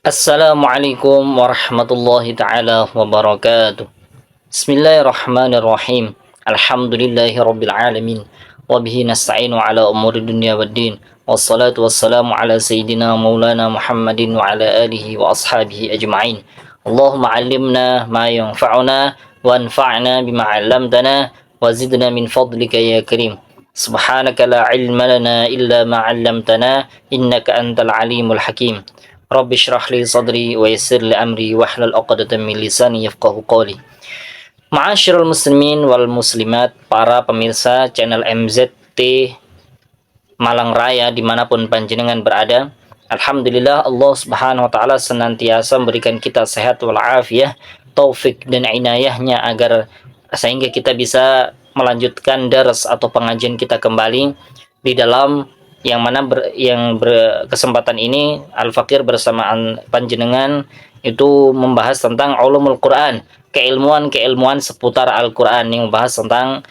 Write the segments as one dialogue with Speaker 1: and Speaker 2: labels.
Speaker 1: Assalamualaikum warahmatullahi taala wabarakatuh. Bismillahirrahmanirrahim. Alhamdulillahi rabbil alamin. Wa bihi nasta'inu ala umuri dunya waddin. Wassalatu wassalamu ala sayyidina maulana Muhammadin wa ala alihi wa ashabihi ajma'in. Allahumma 'allimna ma yanfa'una wa anfa'na bima 'allamtana wa zidna min fadlika ya karim. Subhanaka la ilma lana illa ma 'allamtana innaka antal alimul hakim. Rabbi shrah li sadri wa yassir li amri wahlul 'uqdatam min lisani yafqahu qawli. Ma'asyiral muslimin wal muslimat, para pemirsa channel MZT Malang Raya dimanapun panjenengan berada, alhamdulillah Allah Subhanahu wa taala senantiasa memberikan kita sehat wal afiyah, taufik dan inayahnya agar sehingga kita bisa melanjutkan dars atau pengajian kita kembali di dalam yang mana kesempatan ini Al-Fakir bersamaan panjenengan itu membahas tentang ulumul Quran, keilmuan seputar Al-Quran, yang membahas tentang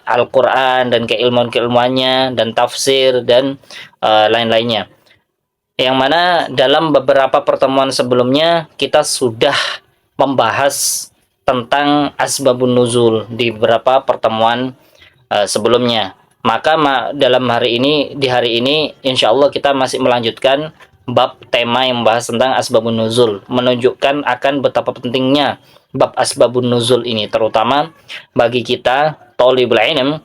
Speaker 1: Al-Quran dan keilmuannya dan tafsir dan lain-lainnya. Yang mana dalam beberapa pertemuan sebelumnya kita sudah membahas tentang asbabun nuzul di beberapa pertemuan sebelumnya. Maka dalam di hari ini insya Allah kita masih melanjutkan bab tema yang membahas tentang asbabun nuzul, menunjukkan akan betapa pentingnya bab asbabun nuzul ini, terutama bagi kita thalibul ilm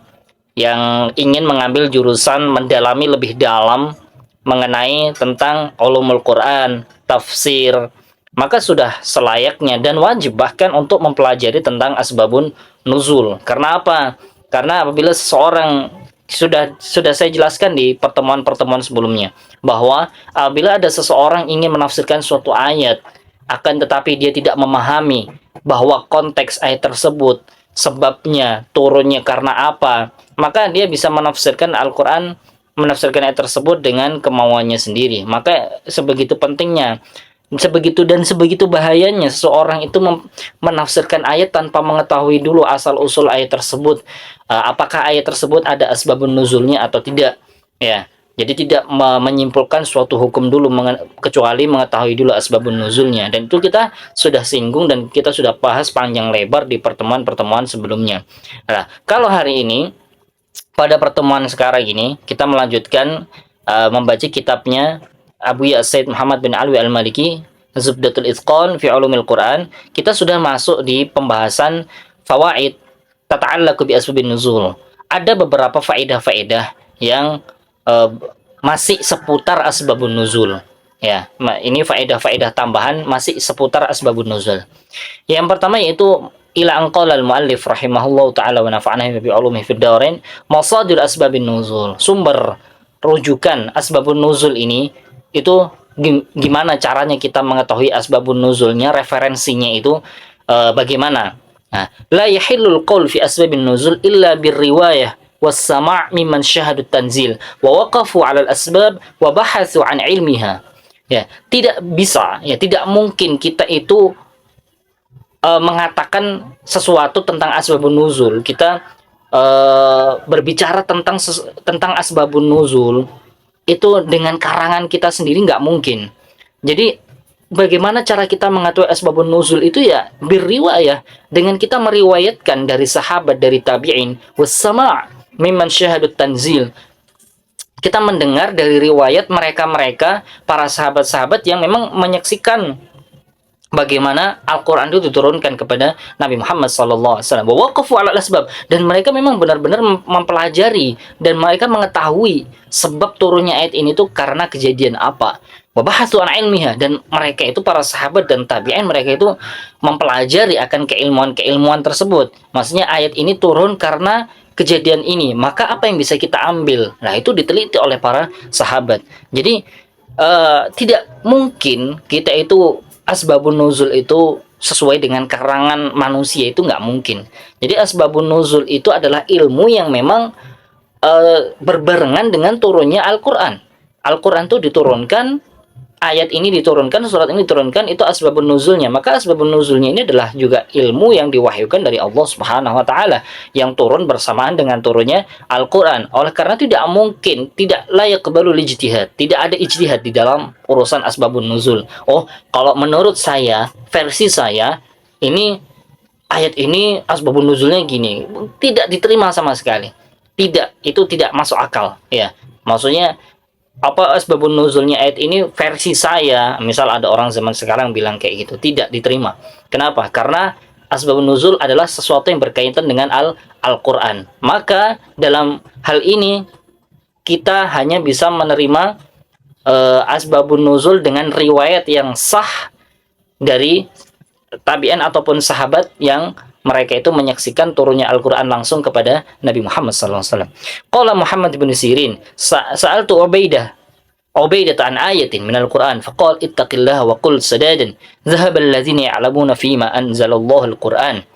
Speaker 1: yang ingin mengambil jurusan mendalami lebih dalam mengenai tentang ulumul Quran, tafsir. Maka sudah selayaknya dan wajib bahkan untuk mempelajari tentang asbabun nuzul. Karena apa? Karena apabila seseorang sudah saya jelaskan di pertemuan-pertemuan sebelumnya bahwa apabila ada seseorang ingin menafsirkan suatu ayat akan tetapi dia tidak memahami bahwa konteks ayat tersebut, sebabnya turunnya karena apa, maka dia bisa menafsirkan Al-Quran, menafsirkan ayat tersebut dengan kemauannya sendiri. Maka sebegitu pentingnya, sebegitu bahayanya seseorang itu menafsirkan ayat tanpa mengetahui dulu asal usul ayat tersebut, apakah ayat tersebut ada asbabun nuzulnya atau tidak, ya. Jadi tidak menyimpulkan suatu hukum dulu kecuali mengetahui dulu asbabun nuzulnya, dan itu kita sudah singgung dan kita sudah bahas panjang lebar di pertemuan-pertemuan sebelumnya. Nah, kalau hari ini pada pertemuan sekarang ini kita melanjutkan membaca kitabnya Abu Said Muhammad bin Alwi Al-Maliki, Zubdatul Itqan fi Ulumil Quran. Kita sudah masuk di pembahasan fawaid tata'allaqu bi asbabin nuzul. Ada beberapa faedah-faedah yang masih seputar asbabun nuzul. Ya, ini faedah-faedah tambahan masih seputar asbabun nuzul. Yang pertama yaitu ila anqala al-muallif rahimahullahu taala wa nafa'ana bi ulumihi fid darain masadir asbabin nuzul. Sumber rujukan asbabun nuzul ini itu gimana caranya kita mengetahui asbabun nuzulnya, referensinya itu bagaimana. Nah, la yahillul qaul fi asbabin nuzul illa birriwayah was sama' mimman syahadut tanzil wa waqafu 'ala al-asbab wa bahatsu 'an ilmiha. Ya, tidak bisa, ya tidak mungkin kita itu mengatakan sesuatu tentang asbabun nuzul. Kita berbicara tentang asbabun nuzul itu dengan karangan kita sendiri nggak mungkin. Jadi bagaimana cara kita mengetahui asbabun nuzul itu, ya birriwayah, dengan kita meriwayatkan dari sahabat, dari tabi'in, wassama' mimman syahadut tanzil. Kita mendengar dari riwayat mereka-mereka, para sahabat-sahabat yang memang menyaksikan bagaimana Al-Quran itu diturunkan kepada Nabi Muhammad SAW. Waqafu 'ala al-asbab, dan mereka memang benar-benar mempelajari dan mereka mengetahui sebab turunnya ayat ini tuh karena kejadian apa. Wabahatsu an ilmiha, dan mereka itu para sahabat dan tabi'in, mereka itu mempelajari akan keilmuan tersebut. Maksudnya ayat ini turun karena kejadian ini, maka apa yang bisa kita ambil? Nah, itu diteliti oleh para sahabat. Jadi tidak mungkin kita itu asbabun nuzul itu sesuai dengan karangan manusia, itu nggak mungkin. Jadi asbabun nuzul itu adalah ilmu yang memang berbarengan dengan turunnya Al-Quran. Al-Quran itu diturunkan ayat ini diturunkan, surat ini diturunkan, itu asbabun nuzulnya. Maka asbabun nuzulnya ini adalah juga ilmu yang diwahyukan dari Allah Subhanahu wa taala yang turun bersamaan dengan turunnya Al-Qur'an. Oleh karena tidak mungkin, tidak layak yaqbalu ijtihad. Tidak ada ijtihad di dalam urusan asbabun nuzul. Oh, kalau menurut saya, versi saya, ini ayat ini asbabun nuzulnya gini. Tidak diterima sama sekali. Tidak, itu tidak masuk akal, ya. Maksudnya apa asbabun nuzulnya ayat ini versi saya, misal ada orang zaman sekarang bilang kayak gitu, tidak diterima. Kenapa? Karena asbabun nuzul adalah sesuatu yang berkaitan dengan Al-Quran. Maka dalam hal ini kita hanya bisa menerima asbabun nuzul dengan riwayat yang sah dari tabi'in ataupun sahabat yang mereka itu menyaksikan turunnya Al-Quran langsung kepada Nabi Muhammad SAW. Qala Muhammad bin Sirin, sa'altu Ubaidah an ayatin min Al-Quran, faqal ittaqillaha wa qul sadadan, dhahaba alladhina ya'lamuna fima anzalallahu Al-Quran.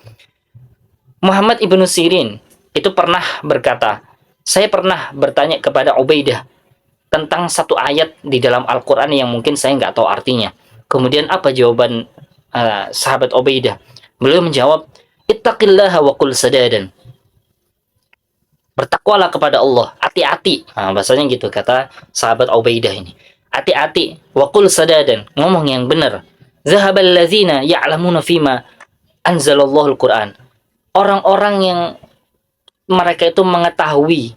Speaker 1: Muhammad ibn Sirin itu pernah berkata, saya pernah bertanya kepada Ubaidah tentang satu ayat di dalam Al-Quran yang mungkin saya nggak tahu artinya. Kemudian apa jawaban sahabat Ubaidah? Beliau menjawab, ittaqillaha wa qul sadadan. Bertakwalah kepada Allah, hati-hati. Nah, bahasanya gitu kata sahabat Ubaidah ini. Hati-hati, wa qul sadadan, ngomong yang benar. Zahabal ladzina ya'lamuna fima anzalallahu al-Qur'an. Orang-orang yang mereka itu mengetahui,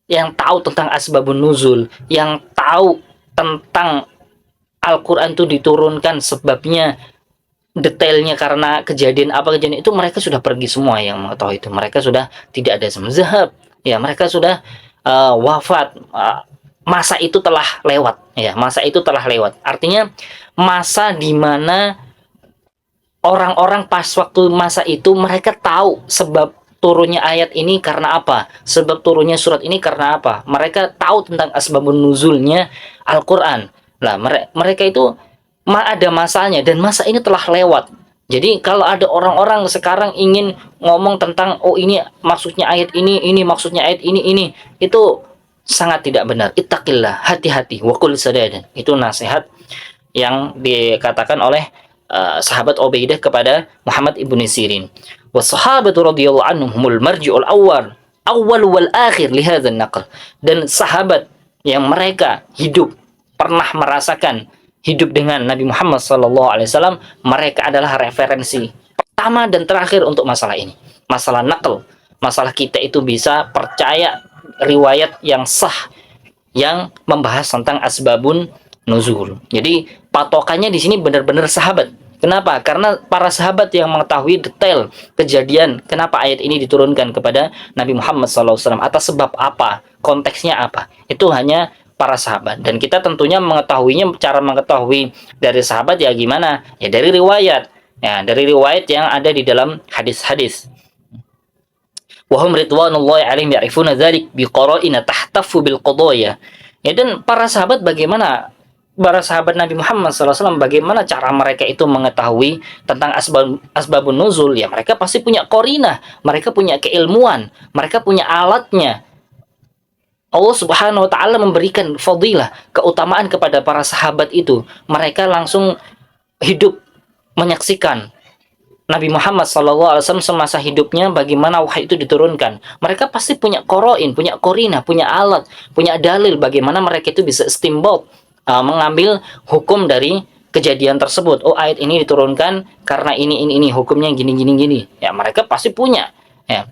Speaker 1: yang tahu tentang asbabun nuzul, yang tahu tentang Al-Quran itu diturunkan sebabnya, detailnya karena kejadian apa kejadian itu, mereka sudah pergi semua yang mengetahui itu. Mereka sudah tidak ada sama zahab, ya, mereka sudah wafat. Masa itu telah lewat, ya, masa itu telah lewat. Artinya masa di mana orang-orang pas waktu masa itu mereka tahu sebab turunnya ayat ini karena apa, sebab turunnya surat ini karena apa. Mereka tahu tentang asbabun nuzulnya Al-Quran. Nah, mereka itu ada masanya, dan masa ini telah lewat. Jadi kalau ada orang-orang sekarang ingin ngomong tentang, oh ini maksudnya ayat ini maksudnya ayat ini, itu sangat tidak benar. Ittaqillah, hati-hati, wa qul sadadan. Itu nasihat yang dikatakan oleh sahabat Ubaidah kepada Muhammad ibn Sirin. Wassahabatu radhiyallahu anhumul marji'ul awwal wal akhir li hadzal naql. Dan sahabat yang mereka hidup, pernah merasakan hidup dengan Nabi Muhammad SAW, mereka adalah referensi pertama dan terakhir untuk masalah ini, masalah naql, masalah kita itu bisa percaya riwayat yang sah yang membahas tentang asbabun nuzul. Jadi patokannya di sini benar-benar sahabat. Kenapa? Karena para sahabat yang mengetahui detail kejadian kenapa ayat ini diturunkan kepada Nabi Muhammad SAW, atas sebab apa, konteksnya apa, itu hanya para sahabat. Dan kita tentunya mengetahuinya, cara mengetahui dari sahabat ya gimana? Ya dari riwayat. Ya, dari riwayat yang ada di dalam hadis-hadis. Wa hum ridwanullahi alaihim ya'rifuna dzalik biqara'ina tahtafu bil qadaya. Ya, dan para sahabat bagaimana? Para sahabat Nabi Muhammad SAW, bagaimana cara mereka itu mengetahui tentang asbabun nuzul? Ya, mereka pasti punya qarinah, mereka punya keilmuan, mereka punya alatnya. Allah Subhanahu wa taala memberikan fadilah, keutamaan kepada para sahabat itu. Mereka langsung hidup menyaksikan Nabi Muhammad SAW semasa hidupnya bagaimana wahyu itu diturunkan. Mereka pasti punya qarain, punya qarinah, punya alat, punya dalil bagaimana mereka itu bisa istinbat, mengambil hukum dari kejadian tersebut. Oh, ayat ini diturunkan karena ini hukumnya gini. Ya, mereka pasti punya. Ya.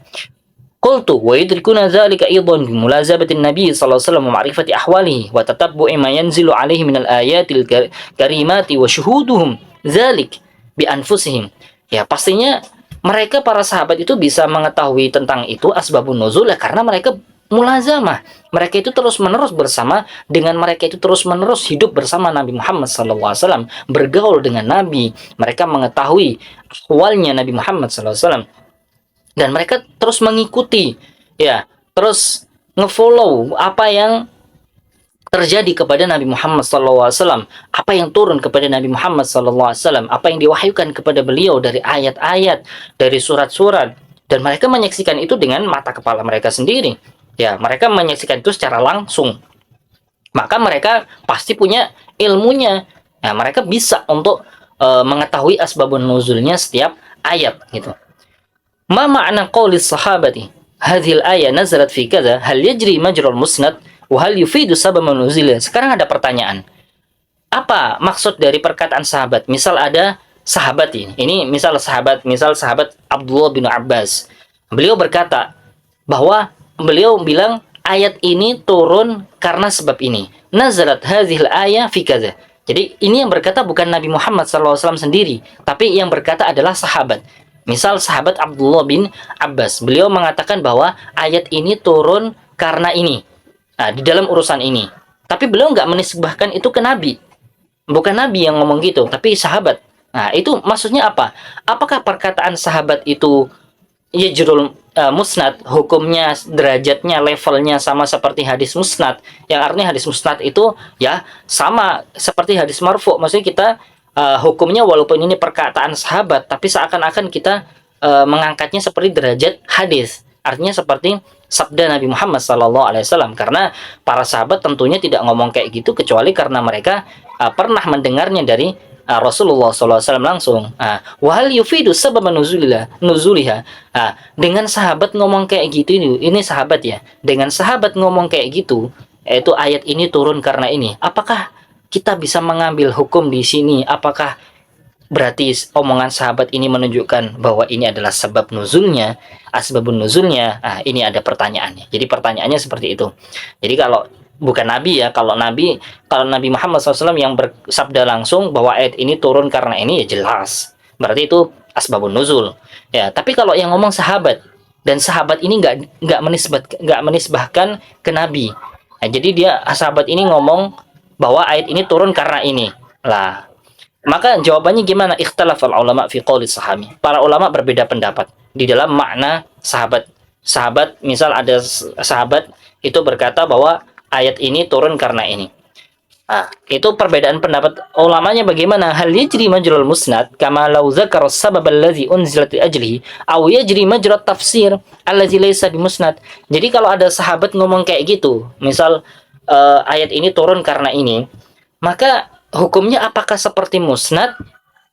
Speaker 1: Qultu wa yudrikuna dzalika aidan bi mulazabati Nabi sallallahu alaihi wasallam wa ma'rifati ahwalihi wa tatabbu'i ma yanzilu alaihi minal ayatil karimati wa syuhuduhum dzalik bi anfusihim. Ya, pastinya mereka para sahabat itu bisa mengetahui tentang itu asbabun nuzul ya, karena mereka mulazamah. Mereka itu terus-menerus bersama dengan, mereka itu terus-menerus hidup bersama Nabi Muhammad sallallahu alaihi wasallam, bergaul dengan Nabi. Mereka mengetahui ahwalnya Nabi Muhammad sallallahu alaihi wasallam. Dan mereka terus mengikuti, ya, terus ngefollow apa yang terjadi kepada Nabi Muhammad SAW, apa yang turun kepada Nabi Muhammad SAW, apa yang diwahyukan kepada beliau dari ayat-ayat, dari surat-surat, dan mereka menyaksikan itu dengan mata kepala mereka sendiri. Ya, mereka menyaksikan itu secara langsung. Maka mereka pasti punya ilmunya. Nah, mereka bisa untuk mengetahui asbabun nuzulnya setiap ayat gitu. Ma ma'na qawli sahabati hadhil ayat nazalat fi kadza hal yajri majral musnad wa hal yufidu sabab nuzulnya. Sekarang ada pertanyaan. Apa maksud dari perkataan sahabat? Misal ada sahabat ini misal sahabat Abdullah bin Abbas. Beliau berkata bahwa beliau bilang ayat ini turun karena sebab ini. Nazalat hadhil ayat fi kadza. Jadi ini yang berkata bukan Nabi Muhammad SAW sendiri, tapi yang berkata adalah sahabat. Misal sahabat Abdullah bin Abbas, beliau mengatakan bahwa ayat ini turun karena ini. Nah, di dalam urusan ini. Tapi beliau nggak menisbahkan itu ke Nabi. Bukan Nabi yang ngomong gitu, tapi sahabat. Nah, itu maksudnya apa? Apakah perkataan sahabat itu yajrul musnad, hukumnya, derajatnya, levelnya sama seperti hadis musnad? Yang artinya hadis musnad itu ya sama seperti hadis marfu. Maksudnya kita hukumnya walaupun ini perkataan sahabat, tapi seakan-akan kita mengangkatnya seperti derajat hadis. Artinya seperti sabda Nabi Muhammad SAW. Karena para sahabat tentunya tidak ngomong kayak gitu kecuali karena mereka pernah mendengarnya dari Rasulullah SAW langsung. Wahal yufidu sabab nuzuliha. Dengan sahabat ngomong kayak gitu ini sahabat ya. Dengan sahabat ngomong kayak gitu, yaitu ayat ini turun karena ini. Apakah kita bisa mengambil hukum di sini? Apakah berarti omongan sahabat ini menunjukkan bahwa ini adalah sebab nuzulnya, asbabun nuzulnya? Ini ada pertanyaannya. Jadi pertanyaannya seperti itu. Jadi kalau bukan Nabi ya, kalau Nabi Muhammad SAW yang bersabda langsung bahwa ayat ini turun karena ini, ya jelas. Berarti itu asbabun nuzul. Ya, tapi kalau yang ngomong sahabat, dan sahabat ini nggak menisbahkan ke Nabi. Nah, jadi dia sahabat ini ngomong bahwa ayat ini turun karena ini. Lah, maka jawabannya gimana? Ikhtalafal ulama fi qouli sahabi. Para ulama berbeda pendapat di dalam makna sahabat. Sahabat, misal ada sahabat itu berkata bahwa ayat ini turun karena ini. Itu perbedaan pendapat ulamanya bagaimana? Hal yajri majral musnad kama law dzakara as-sabab allazi unzilat li ajlihi aw yajri majra tafsir allazi laysa bimusnad. Jadi kalau ada sahabat ngomong kayak gitu, misal ayat ini turun karena ini, maka hukumnya apakah seperti musnad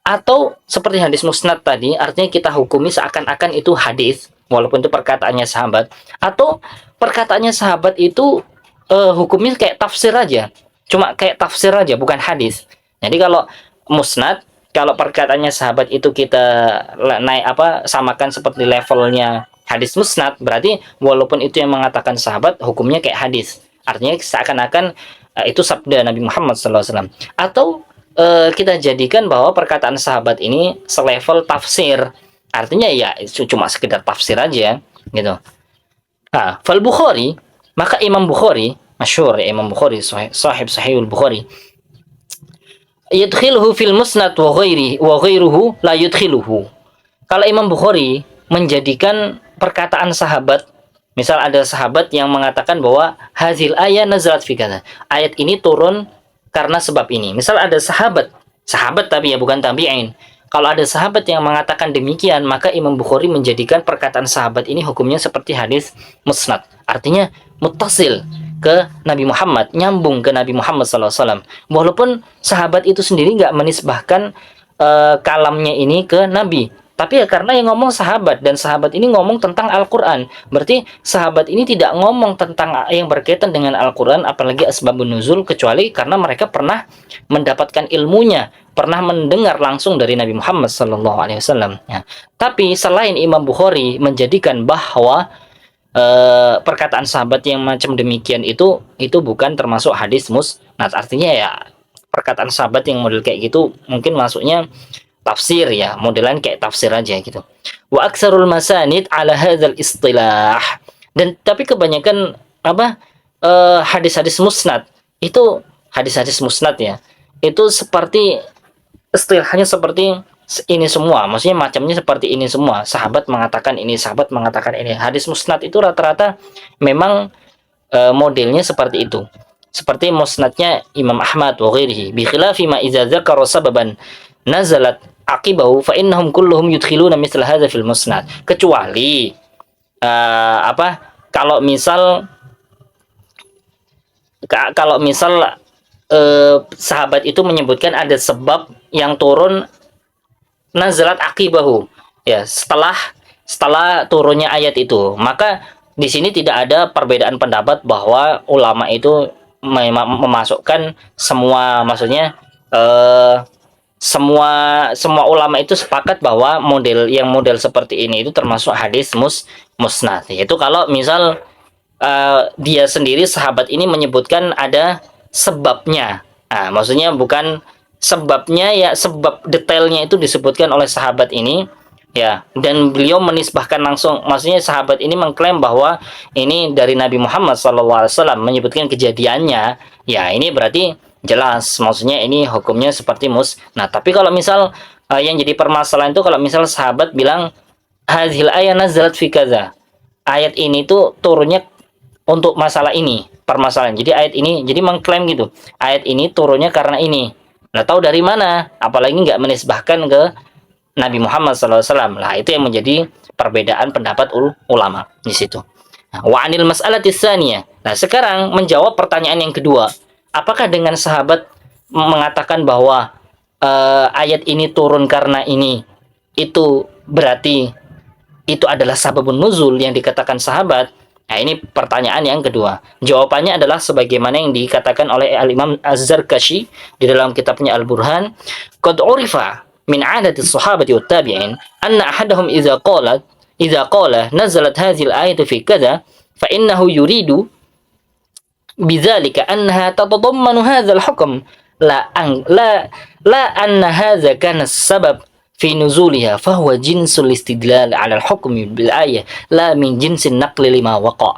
Speaker 1: atau seperti hadis musnad tadi? Artinya kita hukumi seakan-akan itu hadis walaupun itu perkataannya sahabat, atau perkataannya sahabat itu hukumnya kayak tafsir aja, cuma kayak tafsir aja, bukan hadis. Jadi kalau musnad, kalau perkataannya sahabat itu kita samakan seperti levelnya hadis musnad, berarti walaupun itu yang mengatakan sahabat, hukumnya kayak hadis. Artinya seakan-akan itu sabda Nabi Muhammad SAW. Atau kita jadikan bahwa perkataan sahabat ini selevel tafsir. Artinya ya itu cuma sekedar tafsir aja gitu. Fal Bukhari, maka Imam Bukhari, masyhur ya, Imam Bukhari sahib Sahihul Bukhari, yudkhiluhu fil musnad wa ghairuhu la yudkhiluhu. Kalau Imam Bukhari menjadikan perkataan sahabat, misal ada sahabat yang mengatakan bahwa hazil ayat nazalat fi kadza. Ayat ini turun karena sebab ini. Misal ada sahabat tapi ya bukan tabi'in. Kalau ada sahabat yang mengatakan demikian, maka Imam Bukhari menjadikan perkataan sahabat ini hukumnya seperti hadis musnad. Artinya muttasil ke Nabi Muhammad, nyambung ke Nabi Muhammad SAW. Walaupun sahabat itu sendiri nggak menisbahkan kalamnya ini ke Nabi, tapi ya karena yang ngomong sahabat, dan sahabat ini ngomong tentang Al-Quran, berarti sahabat ini tidak ngomong tentang yang berkaitan dengan Al-Quran, apalagi asbabun nuzul, kecuali karena mereka pernah mendapatkan ilmunya, pernah mendengar langsung dari Nabi Muhammad SAW. Ya. Tapi selain Imam Bukhari menjadikan bahwa perkataan sahabat yang macam demikian itu bukan termasuk hadis musnad. Artinya ya perkataan sahabat yang model kayak gitu mungkin masuknya tafsir ya, modelan kayak tafsir aja gitu. Wa aksarul masanid ala hadzal istilah. Dan tapi kebanyakan hadis-hadis musnad itu hadis-hadis musnad ya, itu seperti istilahnya seperti ini semua, maksudnya macamnya seperti ini semua. Sahabat mengatakan ini, sahabat mengatakan ini. Hadis musnad itu rata-rata memang modelnya seperti itu. Seperti musnadnya Imam Ahmad wa ghairihi. Bi khilafi ma idza dzakara sababan nazalat aqibahu fa innahum kulluhum yudkhiluna mithla hadza fil musnad. Kecuali kalau misal sahabat itu menyebutkan ada sebab yang turun nazalat akibahu, ya, setelah turunnya ayat itu. Maka di sini tidak ada perbedaan pendapat bahwa ulama itu memasukkan semua, maksudnya eh, semua ulama itu sepakat bahwa model seperti ini itu termasuk hadis musnad. Itu kalau misal dia sendiri sahabat ini menyebutkan ada sebabnya. Nah, maksudnya bukan sebabnya, ya sebab detailnya itu disebutkan oleh sahabat ini, ya, dan beliau menisbahkan langsung, maksudnya sahabat ini mengklaim bahwa ini dari Nabi Muhammad SAW menyebutkan kejadiannya, ya ini berarti jelas, maksudnya ini hukumnya seperti Nah, tapi kalau misal yang jadi permasalahan itu kalau misal sahabat bilang hadhil ayat nazalat fi kaza, ayat ini tuh turunnya untuk masalah ini, permasalahan. Jadi ayat ini, jadi mengklaim gitu, ayat ini turunnya karena ini. Nah, tahu dari mana? Apalagi nggak menisbahkan ke Nabi Muhammad SAW. Lah, itu yang menjadi perbedaan pendapat ulama di situ. Nah, wa anil mas'alati tsaniyah. Nah, sekarang menjawab pertanyaan yang kedua. Apakah dengan sahabat mengatakan bahwa ayat ini turun karena ini, itu berarti itu adalah sababun nuzul yang dikatakan sahabat? Nah, ini pertanyaan yang kedua. Jawabannya adalah sebagaimana yang dikatakan oleh Al-Imam Az-Zarkashi di dalam kitabnya Al-Burhan, qad urifa min 'adati as-sahabati wat tabi'in anna ahadahum idza qala nazalat hadhihi al-ayatu fi kadza fa innahu yuridu bidzalika annaha tatadammanu hadha al-hukm la an la la anna hadza kana as-sabab fi nuzuliha fahuwa jinsul istidlal 'ala al-hukmi bil ayah la min jinsin naqli lima waqa.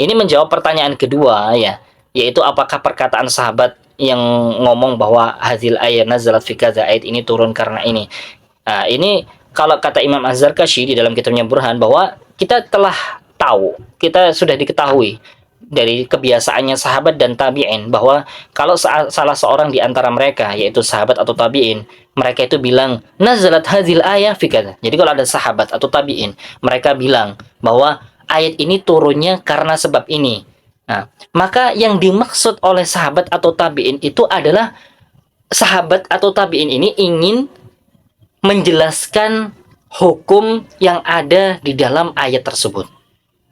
Speaker 1: Ini menjawab pertanyaan kedua, ya, yaitu apakah perkataan sahabat yang ngomong bahwa hadil ayat nazalat fi kadza, ayat ini turun karena ini. Ini kalau kata Imam Az-Zarkashi di dalam kitabnya Burhan, bahwa kita telah tahu, kita sudah diketahui dari kebiasaannya sahabat dan tabi'in bahwa kalau salah seorang di antara mereka, yaitu sahabat atau tabi'in, mereka itu bilang nazalat hadzil ayah fi kadza. Jadi kalau ada sahabat atau tabi'in, mereka bilang bahwa ayat ini turunnya karena sebab ini. Nah, maka yang dimaksud oleh sahabat atau tabi'in itu adalah sahabat atau tabi'in ini ingin menjelaskan hukum yang ada di dalam ayat tersebut.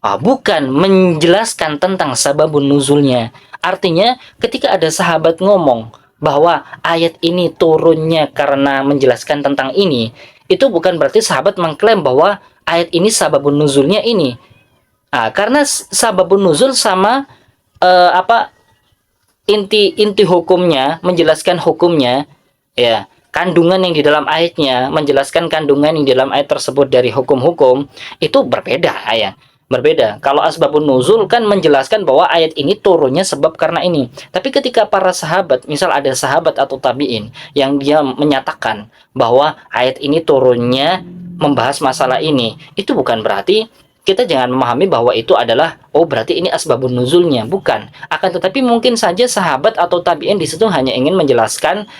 Speaker 1: Bukan menjelaskan tentang sababun nuzulnya. Artinya ketika ada sahabat ngomong bahwa ayat ini turunnya karena menjelaskan tentang ini, itu bukan berarti sahabat mengklaim bahwa ayat ini sababun nuzulnya ini. Karena sababun nuzul sama inti hukumnya, menjelaskan hukumnya, ya, kandungan yang di dalam ayatnya, menjelaskan kandungan yang di dalam ayat tersebut dari hukum-hukum, itu berbeda, ya. Berbeda. Kalau asbabun nuzul kan menjelaskan bahwa ayat ini turunnya sebab karena ini. Tapi ketika para sahabat, misal ada sahabat atau tabi'in yang dia menyatakan bahwa ayat ini turunnya membahas masalah ini, itu bukan berarti kita jangan memahami bahwa itu adalah berarti ini asbabun nuzulnya, bukan. Akan tetapi mungkin saja sahabat atau tabi'in di situ hanya ingin menjelaskan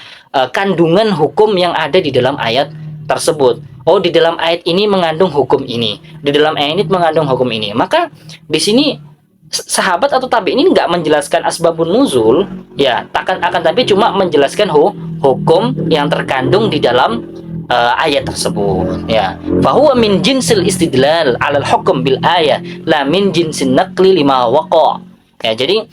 Speaker 1: kandungan hukum yang ada di dalam ayat tersebut. Di dalam ayat ini mengandung hukum ini, di dalam ayat ini mengandung hukum ini. Maka di sini sahabat atau tabi'in ini nggak menjelaskan asbabun nuzul, ya, akan tapi cuma menjelaskan hukum yang terkandung di dalam ayat tersebut, ya. Fahuwa min jinsil istidlal 'alal hukm bil ayah la min jinsin naqli lima waqa. Ya, jadi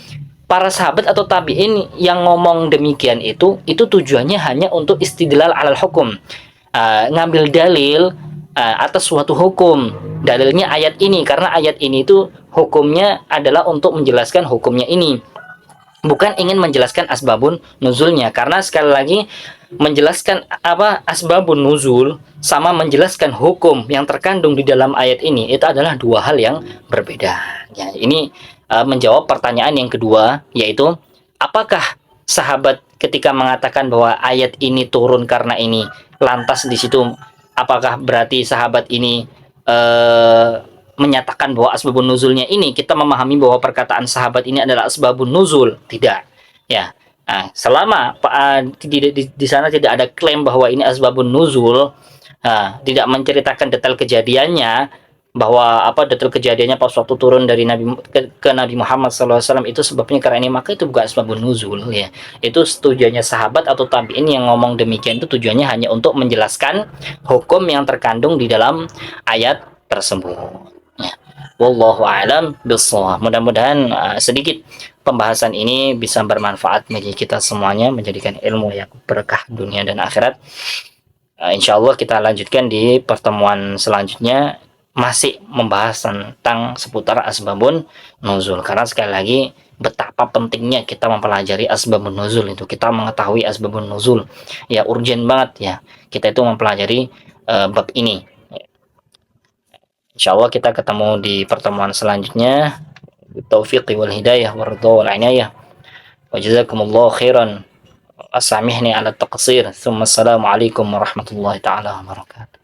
Speaker 1: para sahabat atau tabi'in yang ngomong demikian itu tujuannya hanya untuk istidlal 'alal hukum, ngambil dalil atas suatu hukum. Dalilnya ayat ini, karena ayat ini itu hukumnya adalah untuk menjelaskan hukumnya ini, bukan ingin menjelaskan asbabun nuzulnya. Karena sekali lagi, menjelaskan asbabun nuzul sama menjelaskan hukum yang terkandung di dalam ayat ini itu adalah dua hal yang berbeda. Ya, ini menjawab pertanyaan yang kedua, yaitu apakah sahabat ketika mengatakan bahwa ayat ini turun karena ini, lantas di situ apakah berarti sahabat ini menyatakan bahwa asbabun nuzulnya ini, kita memahami bahwa perkataan sahabat ini adalah asbabun nuzul? Tidak, ya. Nah, selama di sana tidak ada klaim bahwa ini asbabun nuzul, tidak menceritakan detail kejadiannya, bahwa apa detail kejadiannya pas waktu turun dari Nabi ke Nabi Muhammad SAW itu sebabnya karena ini, maka itu bukan asbabun nuzul ya. Itu tujuannya sahabat atau tabi'in yang ngomong demikian itu tujuannya hanya untuk menjelaskan hukum yang terkandung di dalam ayat tersebut. Ya. Wallahu a'lam bishawab. Mudah-mudahan sedikit pembahasan ini bisa bermanfaat bagi kita semuanya, menjadikan ilmu yang berkah dunia dan akhirat. Insya Allah kita lanjutkan di pertemuan selanjutnya, masih membahas tentang seputar asbabun nuzul, karena sekali lagi betapa pentingnya kita mempelajari asbabun nuzul, itu kita mengetahui asbabun nuzul ya, urgent banget ya kita itu mempelajari bab ini. Insya Allah kita ketemu di pertemuan selanjutnya. Taufiq wal hidayah waridha wal inayah wa jazakumullahu khairan. Asamihni ala taqsir. Assalamualaikum warahmatullahi taala wabarakatuh.